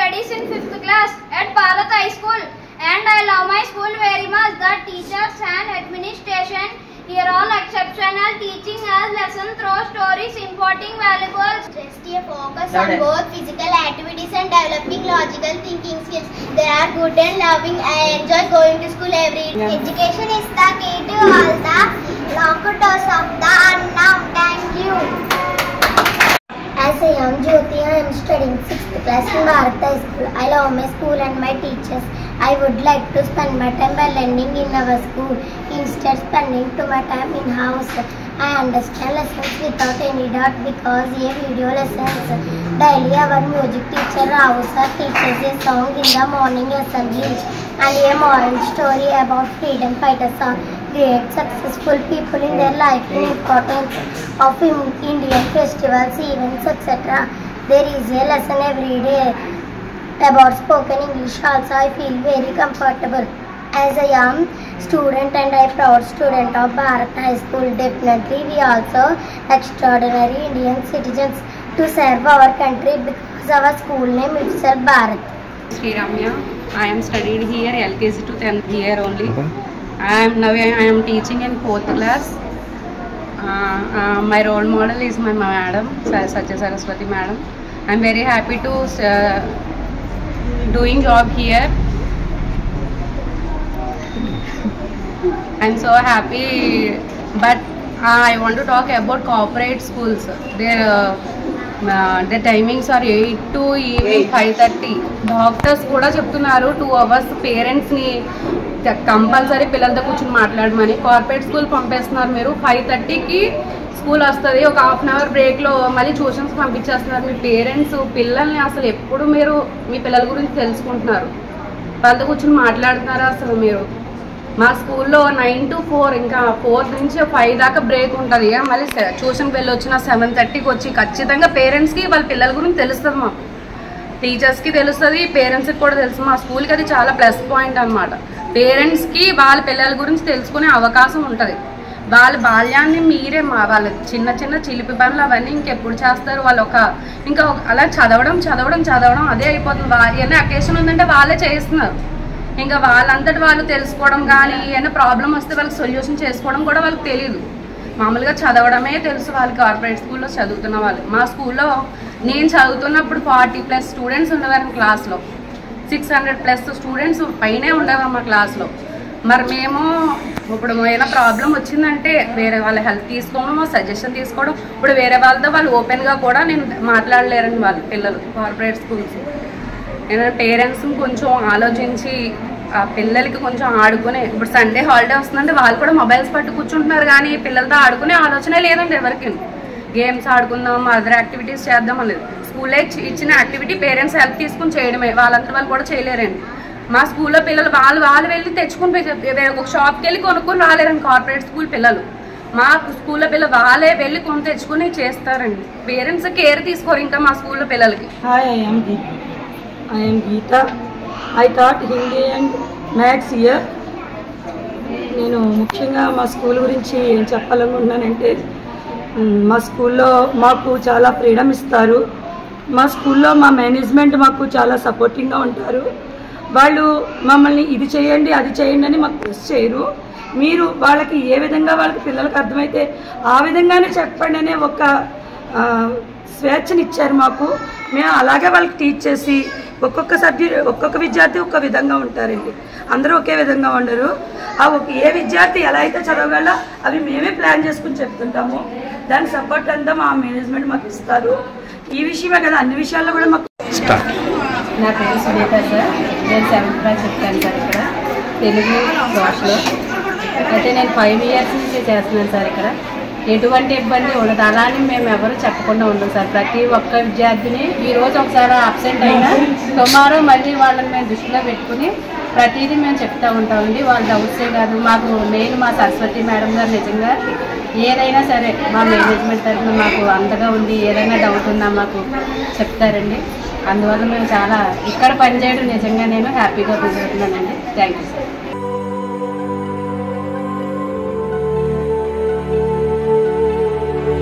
studies in 5th class at Bharat High School, and I love my school very much. The teachers and administration here all exceptional, teaching us lessons through stories, imparting valuables. A focus on both physical activities and developing logical thinking skills. They are good and loving. I enjoy going to school every day. Education is the key to all the locked doors of the unknown. Thank you. As a young Jyoti, I am studying 6th class in Bharat High School. I love my school and my teachers. I would like to spend my time by learning in our school instead spending to my time in house. I understand lessons without any doubt because a video lessons. Daily our music teacher Rao sir teaches a song in the morning assembly and a moral story about freedom fighters are great successful people in their life and importance of Indian festivals, events, etc. There is a lesson every day about spoken English also. I feel very comfortable as a young student and I proud student of Bharat High School. Definitely we also extraordinary Indian citizens to serve our country because our school name itself Bharat. Sri Ramya, I am studied here LKG to 10th year only. I am teaching in 4th class. My role model is my madam, Satya Saraswati madam. I am very happy to doing job here. I am so happy, but I want to talk about corporate schools. Their timings are 8 to evening 5:30. Doctors కూడా చెప్తున్నారు 2 hours parents ని compulsory పిల్లలతో కూర్చొని మాట్లాడమని. Corporate school పంపేస్తున్నారు మీరు. 5:30కి school వస్తుంది, ఒక half an hour బ్రేక్లో మళ్ళీ ట్యూషన్స్ పంపించేస్తున్నారు. మీ పేరెంట్స్ పిల్లల్ని అసలు ఎప్పుడు మీరు మీ పిల్లల గురించి తెలుసుకుంటున్నారు? వాళ్ళతో కూర్చొని మాట్లాడుతున్నారా అసలు మీరు? మా స్కూల్లో 9 to 4, ఇంకా 4 నుంచి 5 దాకా బ్రేక్ ఉంటుంది. మళ్ళీ ట్యూషన్కి వెళ్ళి వచ్చిన 7:30కి వచ్చి ఖచ్చితంగా పేరెంట్స్కి వాళ్ళ పిల్లల గురించి తెలుస్తుంది. మాకు టీచర్స్కి తెలుస్తుంది, పేరెంట్స్కి కూడా తెలుసు. మా స్కూల్కి అది చాలా ప్లస్ పాయింట్ అనమాట. పేరెంట్స్కి వాళ్ళ పిల్లల గురించి తెలుసుకునే అవకాశం ఉంటుంది. వాళ్ళ బాల్యాన్ని మీరే వాళ్ళ చిన్న చిన్న చిలిపి పనులు అవన్నీ ఇంకెప్పుడు చేస్తారు? వాళ్ళు ఇంకా అలా చదవడం అదే అయిపోతుంది. ఏమైనా అకేషన్ ఉందంటే వాళ్ళే చేస్తున్నారు. ఇంకా వాళ్ళంతటి వాళ్ళు తెలుసుకోవడం కానీ ఏమైనా ప్రాబ్లం వస్తే వాళ్ళకి సొల్యూషన్ చేసుకోవడం కూడా వాళ్ళకి తెలియదు. మామూలుగా చదవడమే తెలుసు వాళ్ళకి. కార్పొరేట్ స్కూల్లో చదువుతున్న వాళ్ళు. మా స్కూల్లో నేను చదువుతున్నప్పుడు 40+ స్టూడెంట్స్ ఉండేవారు క్లాస్లో. 600+ స్టూడెంట్స్ పైనే ఉండేవారు మా క్లాస్లో. మరి మేము ఇప్పుడు ఏమైనా ప్రాబ్లం వచ్చిందంటే వేరే వాళ్ళ హెల్ప్ తీసుకోవడం, సజెషన్ తీసుకోవడం. ఇప్పుడు వేరే వాళ్ళతో వాళ్ళు ఓపెన్గా కూడా నేను మాట్లాడలేరని వాళ్ళు పిల్లలు కార్పొరేట్ స్కూల్స్. ఏదైనా పేరెంట్స్ కొంచెం ఆలోచించి ఆ పిల్లలకి కొంచెం ఆడుకునే, ఇప్పుడు సండే హాలిడే వస్తుందంటే వాళ్ళు కూడా మొబైల్స్ పట్టు కూర్చుంటున్నారు కానీ పిల్లలతో ఆడుకునే ఆలోచనే లేదండి ఎవరికి. గేమ్స్ ఆడుకుందాం, అదర్ యాక్టివిటీస్ చేద్దాం అనేది. స్కూల్లో ఇచ్చిన యాక్టివిటీ పేరెంట్స్ హెల్ప్ తీసుకుని చేయడమే. వాళ్ళంతా వాళ్ళు కూడా చేయలేరండి. మా స్కూల్లో పిల్లలు వాళ్ళు వెళ్ళి తెచ్చుకుని ఒక షాప్కి వెళ్ళి కొనుక్కొని రాలేరండి కార్పొరేట్ స్కూల్ పిల్లలు. మా స్కూల్లో పిల్లలు వాళ్ళే వెళ్ళి కొని తెచ్చుకుని చేస్తారండి. పేరెంట్స్ కేర్ తీసుకోరు ఇంకా మా స్కూల్లో పిల్లలకి. I am Geeta. I taught Hindi and Maths here. నేను ముఖ్యంగా మా స్కూల్ గురించి ఏం చెప్పాలనుకుంటున్నానంటే, మా స్కూల్లో మాకు చాలా ఫ్రీడమ్ ఇస్తారు. మా స్కూల్లో మా మేనేజ్మెంట్ మాకు చాలా సపోర్టింగ్గా ఉంటారు. వాళ్ళు మమ్మల్ని ఇది చేయండి అది చేయండి అని మాకు ప్రెస్ చేయరు. మీరు వాళ్ళకి ఏ విధంగా వాళ్ళకి పిల్లలకు అర్థమైతే ఆ విధంగానే చెప్పండి అనే ఒక స్వేచ్ఛనిచ్చారు మాకు. మేము అలాగే వాళ్ళకి టీచ్ చేసి ఒక్కొక్క విద్యార్థి ఒక్క విధంగా ఉంటారండి. అందరూ ఒకే విధంగా ఉండరు. ఏ విద్యార్థి ఎలా అయితే చదవగల అవి మేమే ప్లాన్ చేసుకుని చెప్తుంటాము. దాని సపోర్ట్ అంతా మా మేనేజ్మెంట్ మాకు ఇస్తారు. ఈ విషయమే కదా అన్ని విషయాల్లో కూడా మాకు. నా పేరు సునీత సార్. నేను 7th క్లాస్ చెప్తాను సార్ ఇక్కడ తెలుగు భాషలో. అయితే నేను 5 years నుంచి చేస్తున్నాను సార్. ఇక్కడ ఎటువంటి ఇబ్బంది ఉండదు. అలానే మేము ఎవరు చెప్పకుండా ఉండదు సార్. ప్రతి ఒక్క విద్యార్థిని ఈరోజు ఒకసారి అబ్సెంట్ అయినా టుమారో మళ్ళీ వాళ్ళని మేము దృష్టిలో పెట్టుకుని ప్రతిదీ మేము చెప్తూ ఉంటామండి. వాళ్ళ డౌట్సే కాదు, మాకు మెయిన్ మా సరస్వతి మేడం గారు నిజంగా ఏదైనా సరే మా మేనేజ్మెంట్ తరఫున మాకు అంతగా ఉండి ఏదైనా డౌట్ ఉన్నా మాకు చెప్తారండి. అందువల్ల మేము చాలా ఇక్కడ పనిచేయడం నిజంగా నేను హ్యాపీగా ఫీల్ అవుతున్నానండి. Thank you sir.